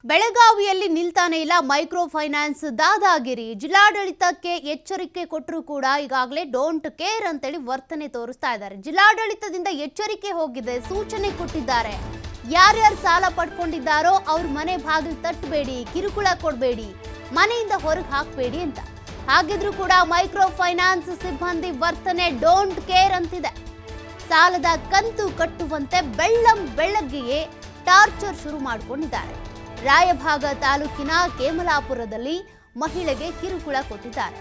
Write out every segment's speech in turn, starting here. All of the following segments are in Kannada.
ಬೆಳಗಾವಿಯಲ್ಲಿ ನಿಲ್ತಾನೆ ಇಲ್ಲ ಮೈಕ್ರೋ ಫೈನಾನ್ಸ್ ದಾದಾಗಿರಿ. ಜಿಲ್ಲಾಡಳಿತಕ್ಕೆ ಎಚ್ಚರಿಕೆ ಕೊಟ್ಟರು ಕೂಡ ಈಗಾಗಲೇ ಡೋಂಟ್ ಕೇರ್ ಅಂತೇಳಿ ವರ್ತನೆ ತೋರಿಸ್ತಾ ಇದ್ದಾರೆ. ಜಿಲ್ಲಾಡಳಿತದಿಂದ ಎಚ್ಚರಿಕೆ ಹೋಗಿದೆ, ಸೂಚನೆ ಕೊಟ್ಟಿದ್ದಾರೆ. ಯಾರ್ಯಾರು ಸಾಲ ಪಡ್ಕೊಂಡಿದ್ದಾರೋ ಅವ್ರ ಮನೆ ಬಾಗಿಲು ತಟ್ಟಬೇಡಿ, ಕಿರುಕುಳ ಕೊಡಬೇಡಿ, ಮನೆಯಿಂದ ಹೊರಗೆ ಹಾಕಬೇಡಿ ಅಂತ. ಹಾಗಿದ್ರೂ ಕೂಡ ಮೈಕ್ರೋ ಫೈನಾನ್ಸ್ ಸಿಬ್ಬಂದಿ ವರ್ತನೆ ಡೋಂಟ್ ಕೇರ್ ಅಂತಿದೆ. ಸಾಲದ ಕಂತು ಕಟ್ಟುವಂತೆ ಬೆಳ್ಳಗ್ಗೆಯೇ ಟಾರ್ಚರ್ ಶುರು ಮಾಡಿಕೊಂಡಿದ್ದಾರೆ. ರಾಯಭಾಗ ತಾಲೂಕಿನ ಕೇಮಲಾಪುರದಲ್ಲಿ ಮಹಿಳೆಗೆ ಕಿರುಕುಳ ಕೊಟ್ಟಿದ್ದಾರೆ.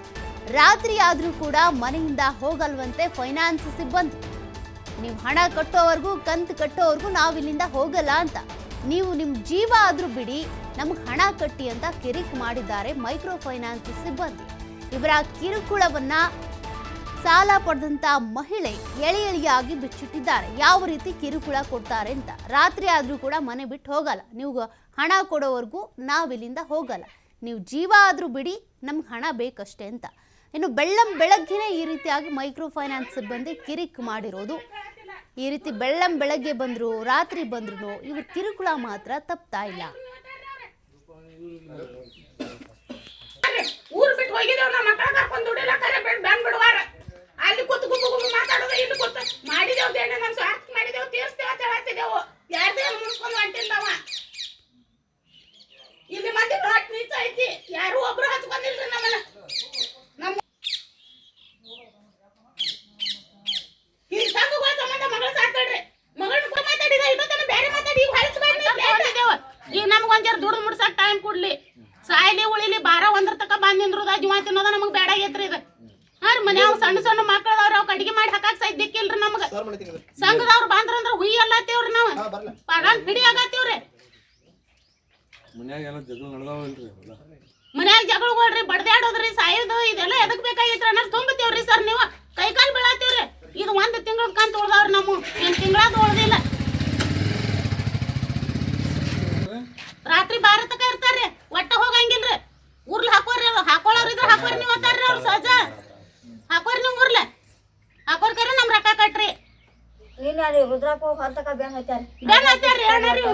ರಾತ್ರಿ ಆದ್ರೂ ಕೂಡ ಮನೆಯಿಂದ ಹೋಗಲ್ವಂತೆ ಫೈನಾನ್ಸ್ ಸಿಬ್ಬಂದಿ. ನೀವು ಹಣ ಕಟ್ಟೋವರೆಗೂ, ಕಂತು ಕಟ್ಟೋವರೆಗೂ ನಾವಿಲ್ಲಿಂದ ಹೋಗಲ್ಲ ಅಂತ. ನೀವು ನಿಮ್ಮ ಜೀವ ಆದ್ರೂ ಬಿಡಿ, ನಮ್ಗೆ ಹಣ ಕಟ್ಟಿ ಅಂತ ಕಿರಿಕ್ ಮಾಡಿದ್ದಾರೆ ಮೈಕ್ರೋ ಫೈನಾನ್ಸ್ ಸಿಬ್ಬಂದಿ. ಇವರ ಕಿರುಕುಳವನ್ನ ಸಾಲ ಪಡೆದಂತ ಮಹಿಳೆ ಎಳೆಯಾಗಿ ಬಿಚ್ಚಿಟ್ಟಿದ್ದಾರೆ. ಯಾವ ರೀತಿ ಕಿರುಕುಳ ಕೊಡ್ತಾರೆ ಅಂತ. ರಾತ್ರಿ ಆದ್ರೂ ಕೂಡ ಮನೆ ಬಿಟ್ಟು ಹೋಗಲ್ಲ, ನೀವು ಹಣ ಕೊಡೋವರೆಗೂ ನಾವಿಲ್ಲಿಂದ ಹೋಗಲ್ಲ, ನೀವು ಜೀವ ಆದ್ರೂ ಬಿಡಿ, ನಮ್ಗೆ ಹಣ ಬೇಕಷ್ಟೇ ಅಂತ. ಇನ್ನು ಬೆಳಗ್ಗೆನೇ ಈ ರೀತಿಯಾಗಿ ಮೈಕ್ರೋ ಫೈನಾನ್ಸ್ ಸಿಬ್ಬಂದಿ ಕಿರಿಕ್ ಮಾಡಿರೋದು. ಈ ರೀತಿ ಬೆಳಗ್ಗೆ ಬಂದ್ರು, ರಾತ್ರಿ ಬಂದ್ರು, ಇವ್ರ ಕಿರುಕುಳ ಮಾತ್ರ ತಪ್ತಾ ಇಲ್ಲ. ಊರು ಬಿಟ್ಟು ಹೋಗಿದ್ದೇವೆ, ನಮ್ಮ ಮಕ್ಕಳ ಕರ್ಕೊಂಡು ದುಡಿಲ್ಲ, ಕರೆ ಬಂದ್ ಬಿಡುವಾರ. ಅಲ್ಲಿ ಕೂತು ಗುಬ್ಬು ಮಾತಾಡೋದು, ಇಲ್ಲಿ ಕೂತು ಮಾಡಿದೇವು ದೇಣ, ನಮ್ಮ ಸ್ವಾರ್ಥ ಮಾಡಿದೇವು, ತೀರ್ಸ್ತೇವೆ ಅಂತ ಹೇಳ್ತಿದ್ದೇವು. ಯಾರ್ದೇ ಮುಗಿಸ್ಕೊಂಡು ಹೊಂಟಿಲ್ಲವ. ಇಲ್ಲಿ ಮಂದಿ ರಾಟ್ ನೀಚ ಐತಿ, ಯಾರು ಒಬ್ರು ಹಚ್ಕೊಂಡಿಲ್ರಿ ನಮ್ಮನ್ನ. ನಮ್ಮ ಈ ಸಂಘಗಳ ಸಂಬಂಧ ಮಗಳ ಸಾಕ್ತಾಳ್ರಿ, ಮಗಳನ್ನ ಮಾತಾಡಿದ ಇವತ್ತನ ಬೇರೆ ಮಾತಾಡಿ ಈಗ ಹಚ್ಕೊಂಡಿದ್ದೇವು. ಈಗ ನಮ್ಗೊಂದ್ ಜರ ದುಡ್ಡು ಮುಡ್ಸಕ್ ಟೈಮ್ ಕೊಡ್ಲಿ, ಸಾಯ್ಲಿ ಉಳಿಲಿ, 12 ತಕ ಬಂದ್ ನಿಂದ್ರದ ಜೀವ ತಿನ್ನೋದ ನಮಗ್ ಬೇಡ ಆಗೈತ್ರಿ. ಇದು ಮನ್ಯಾಗ ಸಣ್ಣ ಮಕ್ಕಳದವ್ರ ಅವ್ ಅಡಿಗೆ ಮಾಡಿ ಹಾಕಾಕ್ ಸೈದ್ ದಿಕ್ಕಿಲ್ರಿ ನಮಗ. ಸಂಘದವ್ರು ಬಂದ್ರಂದ್ರ ಹುಯ್ ಅಲ್ಲತ್ತೀವ್ರಿ ನಾವ್, ಪಗಾನ್ ಪಿಡಿ ಆಗತ್ತೀವ್ರಿ. ಮನ್ಯಾಗ ಜಗಳಗಳ್ರಿ, ಬಡ್ದಾಡೋದ್ರಿ, ಸಾಯೋದು ಇದೆಲ್ಲ ಎದಕ್ ಬೇಕಾಗಿತ್ರಿ ಅನ್ನೋದು ತುಂಬತೇವ್ರಿ ಸರ್. ನೀವು ಕೈಕಾಲ್ ಬೀಳತ್ತೀವ್ರಿ. ಇದು 1 ತಿಂಗಳ ಕಂತ ಉಳ್ದವ್ರಿ, ನಮ್ಮ 8 ತಿಂಗಳಾದ ಉಳ್ದಿಲ್ಲ. ರಾತ್ರಿ 12 ತಕ ಇರ್ತಾರ್ರಿ, ಒಟ್ಟ ಹೋಗಂಗಿಲ್ರಿ. ಊರ್ಲಿ ಹಾಕೋರಿ, ಹಾಕೊಳ್ಳೋರ್ ಇದ್ರ ಹಾಕೋರಿ, ನೀವು ಅಂತಾರ್ರಿ ಅವ್ರು. ಸಹಜ ಹಾಕೋರಿ, ನೀವು ಊರ್ಲೆ ಹಾಕೋರ್ ಕರೆ ನಮ್ ರೊಕ್ಕ ಕಟ್ರಿ.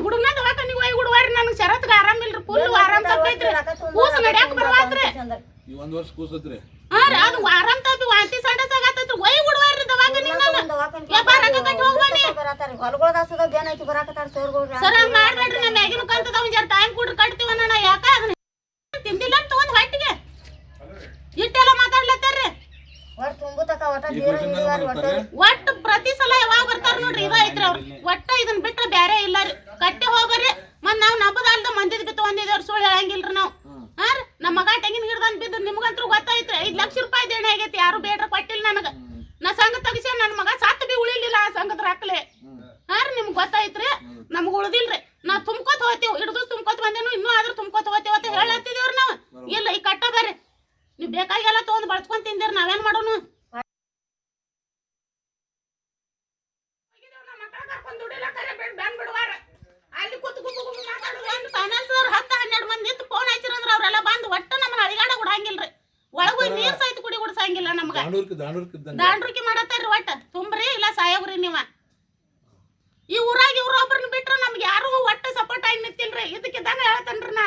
ಹುಡುಗನ ದವಾಖಾನಿಗೆ ಹೋಗಿ ಹುಡುವಾರಿ, ನನಗೆ ಶರತ್ಗೆ ಆರಾಮಿಲ್ರಿ, ಫುಲ್ ಆರಾಮ್ ತಪ್ಪೈತ್ರಿ, ಕೂಸು ನಡ್ಯಾಕ ಬರ್ವಾತ್ರಿ. ಹಾ ರೀ, ಅದು ಆರಾಮ್ ತಪ್ಪಿ ವಾಂತಿ ಸಂಡಸ್ ಆಗತ್ತೈತ್ರಿ, ಹೋಗಿ ಹುಡುವಾರಿ ದವಾಖಾನಿಗೆ. ಸರ್ ಹಂಗ ಮಾಡ್ಬೇಡ್ರಿ, ನಮ್ಮ ಮ್ಯಾಗಿನ ಕಂತದ ಒಂದ್ ಜರ ಟೈಮ್ ಕೊಡ್ರಿ, ಕಟ್ತೀವ ಅಣ್ಣ. ಯಾಕ ಅದನ್ನ ತಿಂದಿಲ್ಲ ಅಂತ ಒಂದ್ ಹೊಟ್ಟಿಗೆ ಇಟ್ಟೆಲ್ಲ ಮಾತಾಡ್ಲತ್ತಾರ್ರಿ. ಒಟ್ಟು ಪ್ರತಿ ಸಲ ಯಾವಾಗ ಬರ್ತಾರ ನೋಡ್ರಿ, ಇದ ಐತ್ರಿ ಅವ್ರು. ಒಟ್ಟ ಇದನ್ ಬಿಟ್ರೆ ಬ್ಯಾರೆ ಇಲ್ಲ ರೀ. ಕಟ್ಟಿ ಹೋಗ್ಬರ್ರಿ. ಮತ್ ನಾವ್ ನಂಬದಲ್ದ ಮಂದಿದ್ ಬಿತ್ತು ಒಂದಿದವ್ರು ಸುಳ್ಳು ಹೇಳಂಗಿಲ್ರಿ ನಾವು. ಹಾ ರೀ, ನಮ್ಮ ಮಗ ತೆಂಗಿನ ಗಿಡದನ್ ಬಿದ್ದು ನಿಮ್ಗಂತೂ ಗೊತ್ತಾಯ್ತ್ರಿ. 5 ಲಕ್ಷ ರೂಪಾಯಿ ದೇಣಿ ಆಗೈತಿ, ಯಾರು ಬೇಡ್ರ ಕೊಟ್ಟಿಲ್ಲ ನನಗ. ನಾ ಸಂಘ ತಗಿಸಿ ನನ್ನ ಮಗ ಸಾತ್ ಬಿ ಉಳಿಲಿಲ್ಲ ಆ ಸಂಘದ ರಾಕ್ಲೆ. ಹಾ ರೀ, ನಿಮ್ಗೆ ಗೊತ್ತಾಯ್ತ್ರಿ. ನಮ್ಗೆ ಉಳ್ದಿಲ್ರಿ. ನಾ ತುಂಬ್ಕೋತ ಹೋಗ್ತೀವಿ, ಹಿಡಿದು ತುಂಬ್ಕೋತ ಬಂದೇನು, ಇನ್ನೂ ಆದ್ರೂ ತುಂಬ್ಕೋತ ಹೋಗ್ತೀವಿ ಅಂತ ಹೇಳತ್ತಿದೇವ್ರಿ ನಾವು. ಇಲ್ಲ, ಈ ಕಟ್ಟ ಬರ್ರಿ, ನೀವ್ ಬೇಕಾಗೆಲ್ಲ ತಗೊಂಡ್ ಬಳಸ್ಕೊಂಡ್ ತಿಂದಿರಿ, ನಾವೇನ್ ಮಾಡೋನು. ಅಲ್ಲಿ ಕೂತು ಗುಬ್ಬು ಮಾತಾಡೋದು. ಒಂದು ಫೈನಾನ್ಸ್ 10-12 ಮಂದಿ ನಿಂತು ಫೋನ್ ಹಚ್ಚಿರಂದ್ರ ಅವ್ರೆಲ್ಲ ಬಂದು ಒಟ್ಟು ನಮ್ಮನ್ನ ಅಳಿಗಾಡ ಗುಡಂಗಿಲ್ರಿ. ಒಳಗೋಗಿ ನೀರ್ ಸಹಿತ ಕುಡಿ ಗುಡ್ಸಂಗಿಲ್ಲ ನಮ್ಗ. ದಾಂಡ್ರಿಕೆ ಮಾಡತ್ತಾರ್ರಿ. ಒಟ್ಟ ತುಂಬ್ರಿ ಇಲ್ಲ ಸಾಯೋಗ್ರಿ ನೀವ. ಈ ಊರಾಗ ಇವ್ರ ಒಬ್ರನ್ನ ಬಿಟ್ರ ನಮ್ಗೆ ಯಾರು ಒಟ್ಟ ಸಪೋರ್ಟ್ ಆಗಿ ನಿಂತಿಲ್ರಿ. ಇದಕ್ಕಿದ್ದಾಗ ಹೇಳ್ತೇನ್ರಿ ನಾ.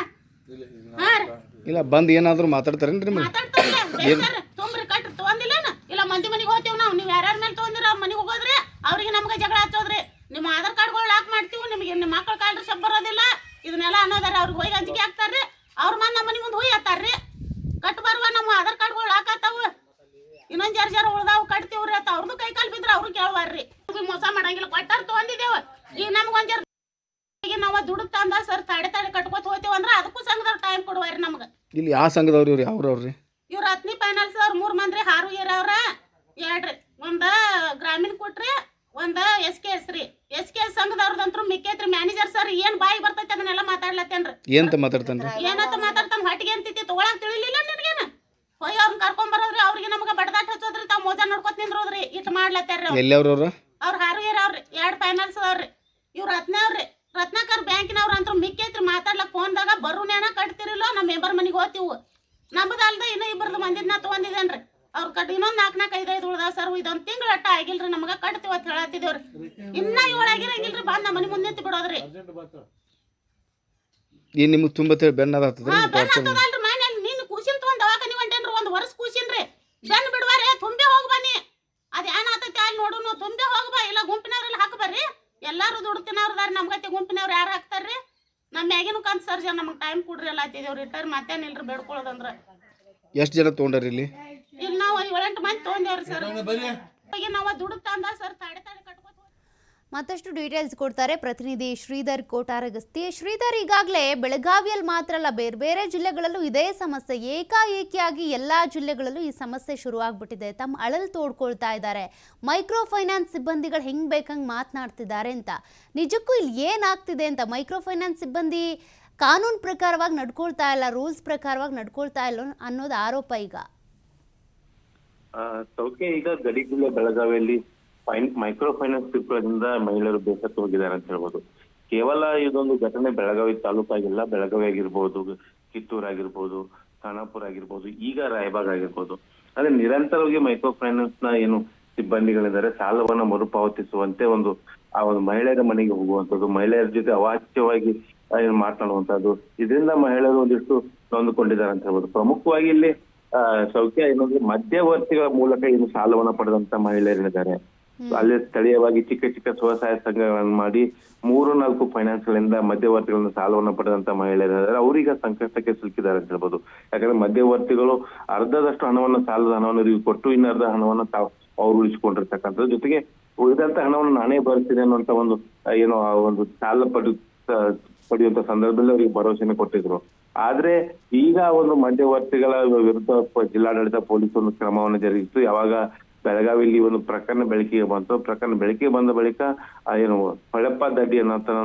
ಹಾ ರೀ, ಇಲ್ಲ ಬಂದ್ ಏನಾದ್ರು ಮಾತಾಡ್ತಾರೇನ್ರಿ? ಮಾತಾಡ್ತಾರ್ರಿ. ತುಂಬ್ರಿ ಕಟ್ರಿ, ತಗೊಂದಿಲ್ಲೇನ? ಇಲ್ಲ ಮಂದಿ ಮನಿಗೆ ಹೋಗ್ತೀವಿ ನಾವು. ನೀವ್ ಯಾರ್ಯಾರ ಮೇಲೆ ತಗೊಂದಿರ ಅವ್ರ ಮನಿಗೆ ಹೋಗೋದ್ರಿ, ಅವ್ರಿಗೆ ನಮ್ಗ ಜಗಳ ಹಚ್ಚೋದ್ರಿ. ನಿಮ್ಮ ಆಧಾರ್ ಕಾರ್ಡ್ಗಳು ಲಾಕ್ ಮಾಡ್ತೀವಿ, ನಿಮಗೆ ನಿಮ್ಮ ಮಕ್ಕಳ ಕಾಲ್ರಿ ಶಬ್ ಬರೋದಿಲ್ಲ, ಇದನ್ನೆಲ್ಲ ಅನ್ನೋದಾರ. ಅವ್ರಿಗೆ ಹೋಗಿ ಅಂಜಿಕೆ ಹಾಕ್ತಾರ್ರಿ. ಅವ್ರ ಮನ್ ನಮ್ಮ ಮನಿ ಮುಂದೆ ಹೋಗಿ ಹತ್ತಾರ್ರಿ. ಕಟ್ ಬರುವ ನಮ್ಮ ಆಧಾರ್ ಕಾರ್ಡ್ಗಳು ಲಾಕ್ ಆತಾವ, ಇನ್ನೊಂದ್ ಜರ ಉಳ್ದಾವ್ ಕಟ್ತೀವ್ರಿ ಅಂತ. ಅವ್ರದ್ದು ಕೈ ಕಾಲ್ ಬಿದ್ರ ಅವ್ರು ಕೇಳುವಾರ್ರಿ. ಮೋಸ ಮಾಡಂಗಿಲ್ಲ, ಕೊಟ್ಟಾರ ತಗೊಂಡಿದ್ದೇವ. ಈಗ ನಮ್ಗೊಂದ್ ಜರ ನಾವ ದುಡ್ಡು ತಂದ ಸರ್ ತಡೆ ಕಟ್ಕೋತ ಹೋಗ್ತೀವಿ ಅಂದ್ರ ಅದಕ್ಕೂ ಸಂಘದವ್ರು ಟೈಮ್ ಕೊಡುವಾರಿ ನಮ್ಗ. ಇಲ್ಲಿ ಯಾವ ಸಂಘದವ್ರು ಇವ್ರು? ಅವ್ರವ್ರಿ ಇವ್ರ ಹತ್ನಿ ಫೈನಾನ್ಸ್ ಅವ್ರ 3 ಮಂದಿ. ಹಾರು ಏರವ್ರ 2 ಒಂದ ಗ್ರಾಮೀಣ ಕೊಟ್ರಿ, ಒಂದ SKS ರೀ. SKS ಸಂಘದವ್ರದಂತ್ರು ಮಿಕ್ಕೈತ್ರಿ. ಮ್ಯಾನೇಜರ್ ಸರ್ ಏನ್ ಬಾಯಿ ಬರ್ತೈತಿ ಅದನ್ನೆಲ್ಲ ಮಾತಾಡ್ಲತ್ತೇನ್ರಿ. ಏನಂತ ಮಾತಾಡ್ತಾನ್ರಿ? ಏನಂತ ಮಾತಾಡ್ತಾನ, ಹೊಟ್ಟಿಗೆ ಅಂತಿತಿ ತಗೊಳಕ್ ತಿಳಿಲಿಲ್ಲ ನಿನಗೇನ. ಹೋಗಿ ಅವ್ರನ್ನ ಕರ್ಕೊಂಡ್ ಬರೋದ್ರಿ, ಅವ್ರಿಗೆ ನಮ್ಗ ಬಡದಾಟ ಹಚ್ಚೋದ್ರಿ, ತಾವ್ ಮೋಜ ನೋಡ್ಕೊತ ನಿಂದ್ರೋದ್ರಿ. ಇಟ್ ಮಾಡ್ಲತ್ತಾರ್ರಿ. ಎಲ್ಲಿ ಅವ್ರವ್ರ? ಅವ್ರ ಹಾರು ಏರವ್ರಿ. 2 ಫೈನಾನ್ಸ್ ಅವ್ರಿ. ಇವ್ರ ರತ್ನವ್ರಿ. ರತ್ನಾಕರ್ ಬ್ಯಾಂಕಿನವ್ರ ಅಂತೂ ಮಿಕ್ಕೈತ್ರಿ. ಮಾತಾಡ್ಲಕ್ ಫೋನ್ದಾಗ ಬರುನೇನ ಕಟ್ತಿರಿಲ್ಲ, ನಮ್ಮ ಮೆಂಬರ್ ಮನಿಗೆ ಹೋಗ್ತೀವಿ. ನಮ್ಮದಲ್ದ ಇನ್ನ 2 ಮಂದಿನ ತಗೊಂಡಿದ್ದೇನ್ರಿ. ಅವ್ರ ಕಟ್ ಇನ್ನೊಂದ್ 4-5 ಉಳ್ದಾವ ಸರ್. ಇದೊಂದ್ ತಿಂಗಳ ಅಟ್ಟ ಆಗಿಲ್ರಿ, ನಮಗ ಕಟ್ತೀವಿ ಅಂತ ಹೇಳತ್ತಿದೇವ್ರಿ. ಇನ್ನ 7 ಆಗಿರಂಗಿಲ್ರಿ. ಬಂದ್ ನಮ್ಮ ಮನಿ ಮುಂದೆ ನಿಂತು ಬಿಡೋದ್ರಿ. ಏನು ನಿಮ್ಗೆ ತುಂಬ ಬೆನ್ನ ಆಗ್ತದ್ರಿ ಬೆನ್ನತ್ತದಲ್ರಿ ಮನೇಲಿ ನೀನು ಕೂಸಿನ್ ತಗೊಂಡ್ ದವಾಖಾನಿ ಹೊಂಟೇನ್ರಿ 1 ವರ್ಷ ಕೂಸಿನ್ರಿ ಬೆನ್ ಬಿಡ್ವಾರೆ ತುಂಬೆ ಹೋಗಿ ಬನ್ನಿ ಅದ್ ಏನಾತೈತಿ ಅಲ್ಲಿ ನೋಡುನು ತುಂಬೆ ಹೋಗಿ ಬಾ ಇಲ್ಲ ಗುಂಪಿನವ್ರೆಲ್ಲ ಹಾಕ ಬರ್ರಿ ಎಲ್ಲಾರು ದುಡ್ತಿನವ್ರದಾರ ನಮ್ಗತ್ತೆ ಗುಂಪಿನವ್ರು ಯಾರು ಹಾಕ್ತಾರ್ರಿ ನಮ್ಮ ಮ್ಯಾಗಿನ ಕಂತ ಸರ್ಜ ನಮಗೆ ಟೈಮ್ ಕೊಡ್ರಿ ಎಲ್ಲ ಆತಿದೇವ್ ರಿಟೈರ್ ಮತ್ತೇನಿಲ್ರಿ ಬೇಡ್ಕೊಳ್ಳೋದಂದ್ರ ಎಷ್ಟು ಜನ ತೊಗೊಂಡ್ರಿ ಇಲ್ಲಿ ನಾವು 7-8 ಮಂದಿ ತೊಗೊಂಡೇವ್ರಿ ಸರ್ ನಾವು ದುಡ್ಡು ತಂದ ಸರ್ ತಾಡೆ ಕಟ್ಕೋತ ಮತ್ತಷ್ಟು ಡೀಟೇಲ್ಸ್ ಕೊಡ್ತಾರೆ ಪ್ರತಿನಿಧಿ ಶ್ರೀಧರ್ ಕೋಟಾರಗಸ್ತಿ. ಶ್ರೀಧರ್, ಈಗಾಗಲೇ ಬೆಳಗಾವಿಯಲ್ಲಿ ಮಾತ್ರ ಅಲ್ಲ ಬೇರೆ ಬೇರೆ ಜಿಲ್ಲೆಗಳಲ್ಲೂ ಇದೇ ಸಮಸ್ಯೆ, ಏಕಾಏಕಿಯಾಗಿ ಎಲ್ಲ ಜಿಲ್ಲೆಗಳಲ್ಲೂ ಈ ಸಮಸ್ಯೆ ಶುರುವಾಗ್ಬಿಟ್ಟಿದೆ. ತಮ್ಮ ಅಳಲು ತೋಡ್ಕೊಳ್ತಾ ಇದ್ದಾರೆ, ಮೈಕ್ರೋ ಫೈನಾನ್ಸ್ ಸಿಬ್ಬಂದಿಗಳು ಹೆಂಗೆ ಬೇಕಂಗೆ ಮಾತನಾಡ್ತಿದ್ದಾರೆ ಅಂತ. ನಿಜಕ್ಕೂ ಇಲ್ಲಿ ಏನಾಗ್ತಿದೆ ಅಂತ, ಮೈಕ್ರೋ ಫೈನಾನ್ಸ್ ಸಿಬ್ಬಂದಿ ಕಾನೂನು ಪ್ರಕಾರವಾಗಿ ನಡ್ಕೊಳ್ತಾ ಇಲ್ಲ, ರೂಲ್ಸ್ ಪ್ರಕಾರವಾಗಿ ನಡ್ಕೊಳ್ತಾ ಇಲ್ಲ ಅನ್ನೋದು ಆರೋಪ ಈಗ. ಈಗ ಗಡಿ ಜಿಲ್ಲೆ ಬೆಳಗಾವಿಯಲ್ಲಿ ಮೈಕ್ರೋ ಫೈನಾನ್ಸ್ ಕಿರುಕುಳದಿಂದ ಮಹಿಳೆಯರು ಬೇಸತ್ತು ಹೋಗಿದ್ದಾರೆ ಅಂತ ಹೇಳ್ಬೋದು. ಕೇವಲ ಇದೊಂದು ಘಟನೆ ಬೆಳಗಾವಿ ತಾಲೂಕಾಗಿಲ್ಲ, ಬೆಳಗಾವಿ ಆಗಿರ್ಬೋದು, ಕಿತ್ತೂರು ಆಗಿರ್ಬೋದು, ಖಾನಾಪುರ ಆಗಿರ್ಬೋದು, ಈಗ ರಾಯಬಾಗ್ ಆಗಿರ್ಬೋದು. ಅದೇ ನಿರಂತರವಾಗಿ ಮೈಕ್ರೋ ಫೈನಾನ್ಸ್ ನ ಏನು ಸಿಬ್ಬಂದಿಗಳಿದ್ದಾರೆ ಸಾಲವನ್ನ ಮರುಪಾವತಿಸುವಂತೆ ಆ ಒಂದು ಮಹಿಳೆಯರ ಮನೆಗೆ ಹೋಗುವಂತದ್ದು, ಮಹಿಳೆಯರ ಜೊತೆ ಅವಾಚ್ಯವಾಗಿ ಮಾತನಾಡುವಂತದ್ದು, ಇದರಿಂದ ಮಹಿಳೆಯರು ಒಂದಿಷ್ಟು ನೊಂದುಕೊಂಡಿದ್ದಾರೆ ಅಂತ ಹೇಳ್ಬೋದು. ಪ್ರಮುಖವಾಗಿ ಇಲ್ಲಿ ಸೌಖ್ಯ ಏನಂದ್ರೆ ಮಧ್ಯವರ್ತಿಗಳ ಮೂಲಕ ಏನು ಸಾಲವನ್ನ ಪಡೆದಂತ ಮಹಿಳೆಯರಿದ್ದಾರೆ. ಅಲ್ಲಿ ಸ್ಥಳೀಯವಾಗಿ ಚಿಕ್ಕ ಚಿಕ್ಕ ಸ್ವಸಹಾಯ ಸಂಘಗಳನ್ನು ಮಾಡಿ 3-4 ಫೈನಾನ್ಸ್ ಗಳಿಂದ ಮಧ್ಯವರ್ತಿಗಳಿಂದ ಸಾಲವನ್ನ ಪಡೆದಂತ ಮಹಿಳೆಯರಿದ್ದಾರೆ. ಅವ್ರೀಗ ಸಂಕಷ್ಟಕ್ಕೆ ಸಿಲುಕಿದ್ದಾರೆ ಅಂತ ಹೇಳ್ಬೋದು. ಯಾಕಂದ್ರೆ ಮಧ್ಯವರ್ತಿಗಳು ಅರ್ಧದಷ್ಟು ಹಣವನ್ನು ಸಾಲದ ಹಣವನ್ನು ಇವರಿಗೆ ಕೊಟ್ಟು ಇನ್ನರ್ಧ ಹಣವನ್ನು ಅವ್ರು ಉಳಿಸಿಕೊಂಡಿರ್ತಕ್ಕಂಥದ್ದು, ಜೊತೆಗೆ ಉಳಿದಂತ ಹಣವನ್ನು ನಾನೇ ಬರ್ತೀನಿ ಅನ್ನುವಂತ ಒಂದು ಸಾಲ ಪಡೆಯುವಂತ ಸಂದರ್ಭದಲ್ಲಿ ಅವರಿಗೆ ಭರವಸೆನ ಕೊಟ್ಟಿದ್ರು. ಆದ್ರೆ ಈಗ ಒಂದು ಮಧ್ಯವರ್ತಿಗಳ ವಿರುದ್ಧ ಜಿಲ್ಲಾಡಳಿತ ಪೊಲೀಸ್ ಒಂದು ಕ್ರಮವನ್ನು ಜರುಗಿಸಿತು. ಯಾವಾಗ ಬೆಳಗಾವಿಯಲ್ಲಿ ಒಂದು ಪ್ರಕರಣ ಬೆಳಕಿಗೆ ಬಂತು, ಪ್ರಕರಣ ಬೆಳಕಿಗೆ ಬಂದ ಬಳಿಕ ಹೊಳಪ್ಪ ದಡ್ಡಿ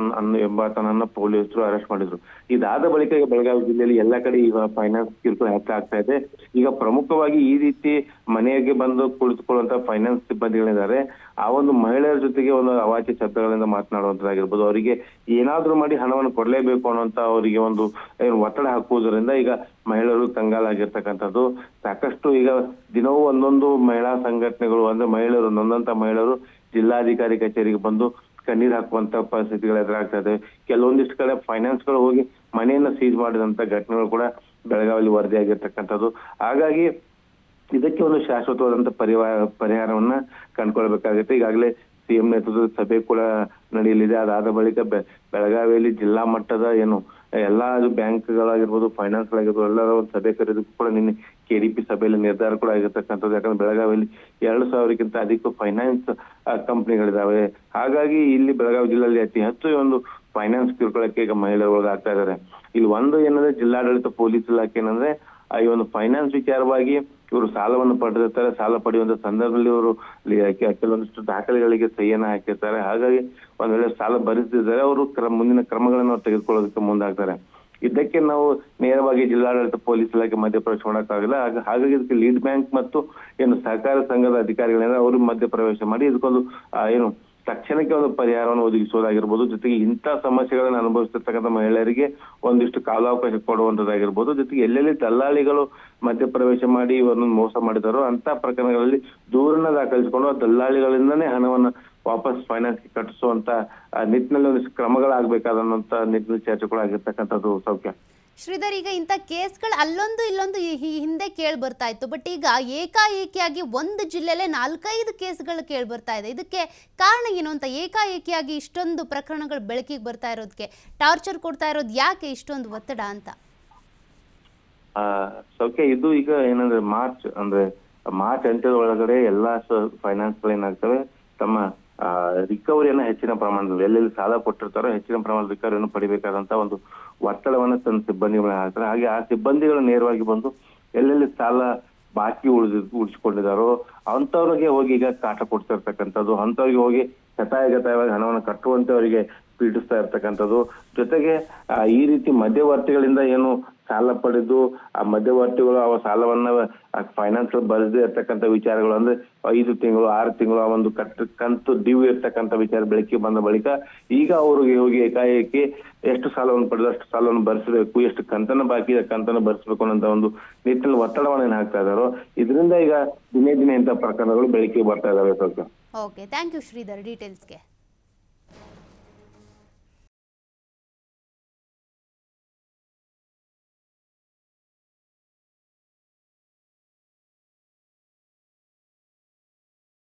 ಎಂಬಾತನನ್ನ ಪೊಲೀಸರು ಅರೆಸ್ಟ್ ಮಾಡಿದ್ರು. ಇದಾದ ಬಳಿಕ ಈಗ ಬೆಳಗಾವಿ ಜಿಲ್ಲೆಯಲ್ಲಿ ಎಲ್ಲ ಕಡೆ ಈಗ ಫೈನಾನ್ಸ್ ಕಿರುಕುಳ ಹೆಚ್ಚಾಗ್ತಾ ಇದೆ. ಈಗ ಪ್ರಮುಖವಾಗಿ ಈ ರೀತಿ ಮನೆಗೆ ಬಂದು ಕುಳಿತುಕೊಳ್ಳುವಂತ ಫೈನಾನ್ಸ್ ಸಿಬ್ಬಂದಿಗಳಿದ್ದಾರೆ, ಆ ಒಂದು ಮಹಿಳೆಯರ ಜೊತೆಗೆ ಒಂದು ಅವಾಚ್ಯ ಶಬ್ದಗಳಿಂದ ಮಾತನಾಡುವಂತದ್ದಾಗಿರ್ಬೋದು, ಅವರಿಗೆ ಏನಾದ್ರೂ ಮಾಡಿ ಹಣವನ್ನು ಕೊಡ್ಲೇಬೇಕು ಅನ್ನುವಂತ ಅವರಿಗೆ ಒತ್ತಡ ಹಾಕುವುದರಿಂದ ಈಗ ಮಹಿಳೆಯರು ಕಂಗಾಲಾಗಿರ್ತಕ್ಕಂಥದ್ದು. ಸಾಕಷ್ಟು ಈಗ ದಿನವೂ ಒಂದೊಂದು ಮಹಿಳಾ ಸಂಘಟನೆಗಳು ಅಂದ್ರೆ ಮಹಿಳೆಯರು ನೊಂದಂತ ಮಹಿಳೆಯರು ಜಿಲ್ಲಾಧಿಕಾರಿ ಕಚೇರಿಗೆ ಬಂದು ಕಣ್ಣೀರ್ ಹಾಕುವಂತ ಪರಿಸ್ಥಿತಿಗಳು ಎದುರಾಗ್ತಾ ಇದೆ. ಕೆಲವೊಂದಿಷ್ಟು ಕಡೆ ಫೈನಾನ್ಸ್ ಗಳು ಹೋಗಿ ಮನೆಯನ್ನ ಸೀಜ್ ಮಾಡಿದಂತ ಘಟನೆಗಳು ಕೂಡ ಬೆಳಗಾವಿಯಲ್ಲಿ ವರದಿಯಾಗಿರ್ತಕ್ಕಂಥದ್ದು. ಹಾಗಾಗಿ ಇದಕ್ಕೆ ಒಂದು ಶಾಶ್ವತವಾದಂತ ಪರಿಹಾರವನ್ನ ಕಂಡುಕೊಳ್ಬೇಕಾಗುತ್ತೆ. ಈಗಾಗಲೇ ಸಿಎಂ ನೇತೃತ್ವದ ಸಭೆ ಕೂಡ ನಡೆಯಲಿದೆ. ಅದಾದ ಬಳಿಕ ಬೆಳಗಾವಿಯಲ್ಲಿ ಜಿಲ್ಲಾ ಮಟ್ಟದ ಎಲ್ಲಾ ಬ್ಯಾಂಕ್ಗಳಾಗಿರ್ಬೋದು, ಫೈನಾನ್ಸ್ ಗಳಾಗಿರ್ಬೋದು, ಎಲ್ಲರ ಒಂದು ಸಭೆ ಕರೆಯೋದಕ್ಕೂ ಕೂಡ ನಿನ್ನೆ KDP ಸಭೆಯಲ್ಲಿ ನಿರ್ಧಾರ ಕೂಡ ಆಗಿರ್ತಕ್ಕಂಥದ್ದು. ಯಾಕಂದ್ರೆ ಬೆಳಗಾವಿಯಲ್ಲಿ 2,000ಕ್ಕಿಂತ ಅಧಿಕ ಫೈನಾನ್ಸ್ ಕಂಪನಿಗಳಿದಾವೆ. ಹಾಗಾಗಿ ಇಲ್ಲಿ ಬೆಳಗಾವಿ ಜಿಲ್ಲೆಯಲ್ಲಿ ಅತಿ ಹೆಚ್ಚು ಒಂದು ಫೈನಾನ್ಸ್ ಕಿರುಕುಳಕ್ಕೆ ಈಗ ಮಹಿಳೆಯರು ಒಳಗಾಗ್ತಾ ಇದ್ದಾರೆ. ಇಲ್ಲಿ ಏನಂದ್ರೆ ಜಿಲ್ಲಾಡಳಿತ ಪೊಲೀಸ್ ಇಲಾಖೆ ಏನಂದ್ರೆ ಈ ಒಂದು ಫೈನಾನ್ಸ್ ವಿಚಾರವಾಗಿ ಇವರು ಸಾಲವನ್ನು ಪಡೆದಿರ್ತಾರೆ. ಸಾಲ ಪಡೆಯುವಂತ ಸಂದರ್ಭದಲ್ಲಿ ಇವರು ಕೆಲವೊಂದಿಷ್ಟು ದಾಖಲೆಗಳಿಗೆ ಸಹಿಯನ್ನ ಹಾಕಿರ್ತಾರೆ. ಹಾಗಾಗಿ ಒಂದ್ ವೇಳೆ ಸಾಲ ಭರಿಸಿದ್ದಾರೆ ಅವರು ಮುಂದಿನ ಕ್ರಮಗಳನ್ನು ತೆಗೆದುಕೊಳ್ಳೋದಕ್ಕೆ ಮುಂದಾಗ್ತಾರೆ. ಇದಕ್ಕೆ ನಾವು ನೇರವಾಗಿ ಜಿಲ್ಲಾಡಳಿತ ಪೊಲೀಸ್ ಇಲಾಖೆ ಮಧ್ಯಪ್ರವೇಶ ಮಾಡೋಕ್ಕಾಗಲ್ಲ. ಹಾಗಾಗಿ ಇದಕ್ಕೆ ಲೀಡ್ ಬ್ಯಾಂಕ್ ಮತ್ತು ಸಹಕಾರ ಸಂಘದ ಅಧಿಕಾರಿಗಳಿಂದ ಅವರು ಮಧ್ಯಪ್ರವೇಶ ಮಾಡಿ ಇದಕ್ಕೊಂದು ತಕ್ಷಣಕ್ಕೆ ಒಂದು ಪರಿಹಾರವನ್ನು ಒದಗಿಸುವುದಾಗಿರ್ಬೋದು, ಜೊತೆಗೆ ಇಂಥ ಸಮಸ್ಯೆಗಳನ್ನು ಅನುಭವಿಸ್ತಿರ್ತಕ್ಕಂಥ ಮಹಿಳೆಯರಿಗೆ ಒಂದಿಷ್ಟು ಕಾಲಾವಕಾಶ ಕೊಡುವಂತದ್ದಾಗಿರ್ಬೋದು, ಜೊತೆಗೆ ಎಲ್ಲೆಲ್ಲಿ ದಲ್ಲಾಳಿಗಳು ಮಧ್ಯಪ್ರವೇಶ ಮಾಡಿ ಇವರನ್ನು ಮೋಸ ಮಾಡಿದಾರೋ ಅಂತ ಪ್ರಕರಣಗಳಲ್ಲಿ ದೂರನ್ನ ದಾಖಲಿಸಿಕೊಂಡು ಆ ದಲ್ಲಾಳಿಗಳಿಂದನೇ ಹಣವನ್ನು ವಾಪಸ್ ಫೈನಾನ್ಸ್ಗೆ ಕಟ್ಟಿಸುವಂತ ನಿಟ್ಟಿನಲ್ಲಿ ಒಂದಿಷ್ಟು ಕ್ರಮಗಳಾಗಬೇಕಾದಂತ ನಿಟ್ಟಿನಲ್ಲಿ ಚರ್ಚೆ ಕೂಡ ಆಗಿರ್ತಕ್ಕಂಥದ್ದು. ಸೌಖ್ಯ ಶ್ರೀಧರ್, ಈಗ ಇಂಥ ಕೇಸ್ಗಳು ಅಲ್ಲೊಂದು ಇಲ್ಲೊಂದು ಹಿಂದೆ ಕೇಳಿ ಬರ್ತಾ ಇತ್ತು, ಬಟ್ ಈಗ ಏಕಾಏಕಿಯಾಗಿ ಒಂದು ಜಿಲ್ಲೆಯಲ್ಲೇ 4-5 ಕೇಸ್ಗಳು ಕೇಳಿ ಬರ್ತಾ ಇದೆ. ಇದಕ್ಕೆ ಕಾರಣ ಏನು ಅಂತ, ಏಕಾಏಕಿಯಾಗಿ ಇಷ್ಟೊಂದು ಪ್ರಕರಣಗಳು ಬೆಳಕಿಗೆ ಬರ್ತಾ ಇರೋದಕ್ಕೆ, ಟಾರ್ಚರ್ ಕೊಡ್ತಾ ಇರೋದು ಯಾಕೆ ಇಷ್ಟೊಂದು ಒತ್ತಡ ಅಂತ? ಸೌಖ್ಯ, ಇದು ಈಗ ಏನಂದ್ರೆ ಮಾರ್ಚ್ ಅಂತ್ಯದ ಒಳಗಡೆ ಎಲ್ಲಾ ಫೈನಾನ್ಸ್ ಗಳು ಏನಾಗ್ತವೆ ತಮ್ಮ ರಿಕವರಿಯನ್ನ ಹೆಚ್ಚಿನ ಪ್ರಮಾಣದಲ್ಲಿ ಎಲ್ಲೆಲ್ಲಿ ಸಾಲ ಕೊಟ್ಟಿರ್ತಾರೋ ಹೆಚ್ಚಿನ ಪ್ರಮಾಣದ ರಿಕವರಿಯನ್ನು ಪಡಿಬೇಕಾದಂತ ಒಂದು ಒತ್ತಡವನ್ನ ತನ್ನ ಸಿಬ್ಬಂದಿಗಳನ್ನ ಹಾಕ್ತಾರೆ. ಹಾಗೆ ಆ ಸಿಬ್ಬಂದಿಗಳು ನೇರವಾಗಿ ಬಂದು ಎಲ್ಲೆಲ್ಲಿ ಸಾಲ ಬಾಕಿ ಉಳಿಸ್ಕೊಂಡಿದಾರೋ ಅಂತವ್ರಿಗೆ ಹೋಗಿ ಈಗ ಕಾಟ ಕೊಡ್ತಾ ಇರ್ತಕ್ಕಂಥದ್ದು, ಅಂತವ್ರಿಗೆ ಹೋಗಿ ಗತಾಯವಾಗಿ ಹಣವನ್ನು ಕಟ್ಟುವಂತೆ ಅವರಿಗೆ ಪೀಡಿಸ್ತಾ ಇರ್ತಕ್ಕಂಥದ್ದು. ಜೊತೆಗೆ ಈ ರೀತಿ ಮಧ್ಯವರ್ತಿಗಳಿಂದ ಸಾಲ ಪಡೆದು ಆ ಮಧ್ಯವರ್ತಿಗಳು ಆ ಸಾಲವನ್ನ ಫೈನಾನ್ಸ್ ಬರದೇ ಇರ್ತಕ್ಕಂಥ ವಿಚಾರಗಳು ಅಂದ್ರೆ 5 ತಿಂಗಳು 6 ತಿಂಗಳು ಆ ಒಂದು ಕಂತು ಡ್ಯೂ ಇರ್ತಕ್ಕಂಥ ವಿಚಾರ ಬೆಳಕಿಗೆ ಬಂದ ಬಳಿಕ ಈಗ ಅವ್ರಿಗೆ ಹೋಗಿ ಏಕಾಏಕಿ ಎಷ್ಟು ಸಾಲವನ್ನು ಪಡೆದು ಅಷ್ಟು ಸಾಲವನ್ನು ಭರಿಸಬೇಕು, ಎಷ್ಟು ಕಂತನ ಬಾಕಿ ಕಂತನ ಭರಿಸಬೇಕು ಅನ್ನೋ ಒಂದು ನಿಟ್ಟಿನಲ್ಲಿ ಒತ್ತಡವನ್ನು ಹಾಕ್ತಾ ಇದಾರೋ ಇದರಿಂದ ಈಗ ದಿನೇ ದಿನೇ ಇಂಥ ಪ್ರಕರಣಗಳು ಬೆಳಕಿಗೆ ಬರ್ತಾ ಇದಾವೆ. Okay, thank you Sridhar ಡೀಟೇಲ್ಸ್ಗೆ.